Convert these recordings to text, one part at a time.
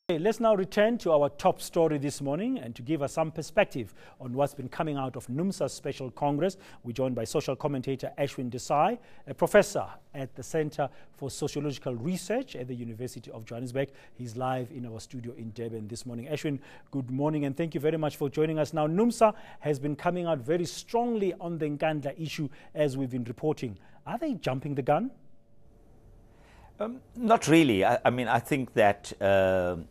Okay, let's now return to our top story this morning, and to give us some perspective on what's been coming out of Numsa's Special Congress, we're joined by social commentator Ashwin Desai, a professor at the Center for Sociological Research at the University of Johannesburg. He's live in our studio in Durban this morning. Ashwin, good morning, and thank you very much for joining us. Now, Numsa has been coming out very strongly on the eNCA issue, as we've been reporting. Are they jumping the gun? Not really. I mean, I think that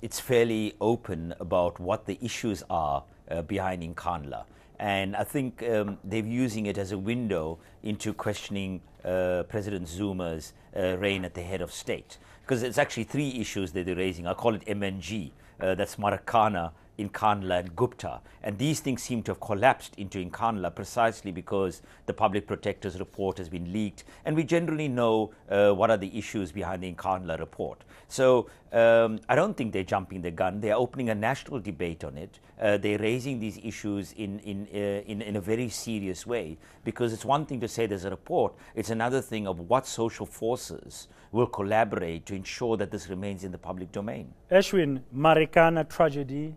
it's fairly open about what the issues are behind eNCA. And I think they're using it as a window into questioning President Zuma's reign at the head of state. Because it's actually three issues that they're raising. I call it MNG. That's Marikana, eNCA and Gupta. And these things seem to have collapsed into eNCA precisely because the Public Protector's report has been leaked. And we generally know what are the issues behind the eNCA report. So I don't think they're jumping the gun. They're opening a national debate on it. They're raising these issues in a very serious way, because it's one thing to say there's a report. It's another thing of what social forces will collaborate to ensure that this remains in the public domain. Ashwin, Marikana tragedy,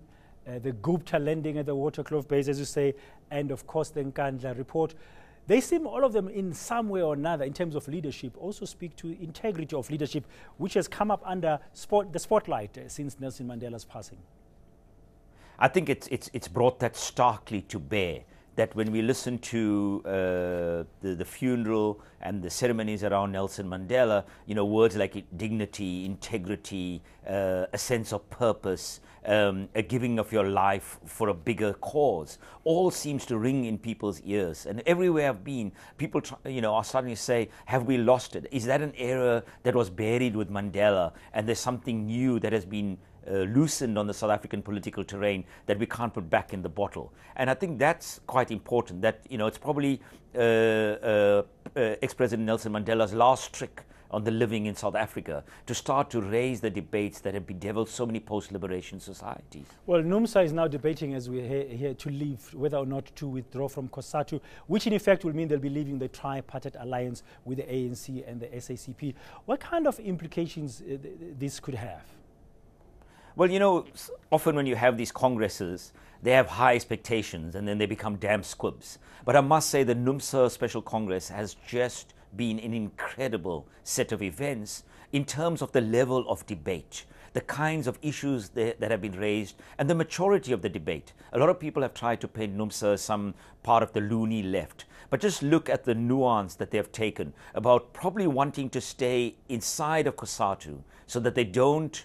the Gupta landing at the Waterkloof base, as you say, and of course the eNCA report. They seem, all of them, in some way or another, in terms of leadership, also speak to integrity of leadership, which has come up under the spotlight since Nelson Mandela's passing. I think it's brought that starkly to bear, that when we listen to the funeral and the ceremonies around Nelson Mandela, you know, words like dignity, integrity, a sense of purpose, a giving of your life for a bigger cause, all seems to ring in people's ears. And everywhere I've been, people are starting to say, have we lost it? Is that an era that was buried with Mandela, and there's something new that has been loosened on the South African political terrain that we can't put back in the bottle? And I think that's quite important, that, you know, it's probably ex-President Nelson Mandela's last trick on the living in South Africa, to start to raise the debates that have bedeviled so many post-liberation societies. Well, Numsa is now debating, as we hear, to leave, whether or not to withdraw from Cosatu, which in effect will mean they'll be leaving the tripartite alliance with the ANC and the SACP. What kind of implications this could have? Well, you know, often when you have these congresses, they have high expectations and then they become damn squibs. But I must say the Numsa Special Congress has just been an incredible set of events in terms of the level of debate, the kinds of issues that have been raised, and the maturity of the debate. A lot of people have tried to paint Numsa as some part of the loony left, but just look at the nuance that they have taken about probably wanting to stay inside of Cosatu so that they don't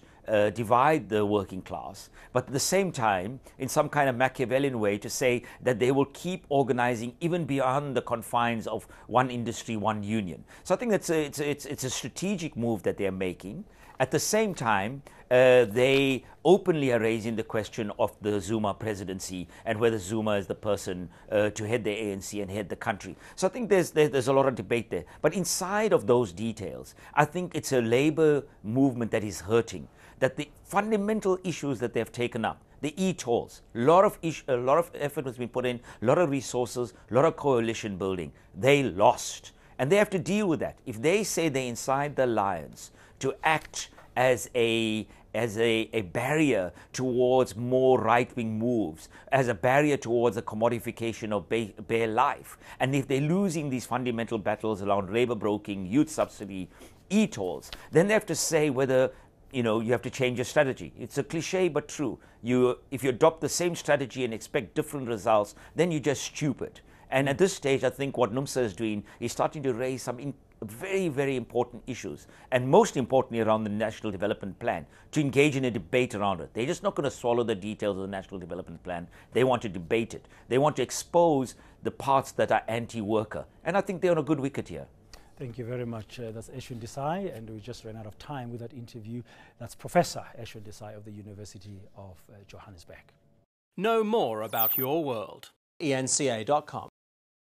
divide the working class, but at the same time, in some kind of Machiavellian way, to say that they will keep organizing even beyond the confines of one industry, one union. So I think it's a strategic move that they're making. At the same time, they openly are raising the question of the Zuma presidency and whether Zuma is the person to head the ANC and head the country. So I think there's a lot of debate there. But inside of those details, I think it's a labor movement that is hurting, that the fundamental issues that they've taken up, the e-tolls, a lot of effort has been put in, a lot of resources, a lot of coalition building. They lost, and they have to deal with that. If they say they're inside the alliance to act as a barrier towards more right-wing moves, as a barrier towards the commodification of bare life, and if they're losing these fundamental battles around labor broking, youth subsidy, e-tolls, then they have to say whether, you know, you have to change your strategy. It's a cliche but true. If you adopt the same strategy and expect different results, then you're just stupid. And at this stage, I think what Numsa is doing is starting to raise some very, very important issues, and most importantly around the National Development Plan, to engage in a debate around it. They're just not going to swallow the details of the National Development Plan. They want to debate it. They want to expose the parts that are anti-worker. And I think they're on a good wicket here. Thank you very much. That's Ashwin Desai, and we just ran out of time with that interview. That's Professor Ashwin Desai of the University of Johannesburg. Know more about your world. eNCA.com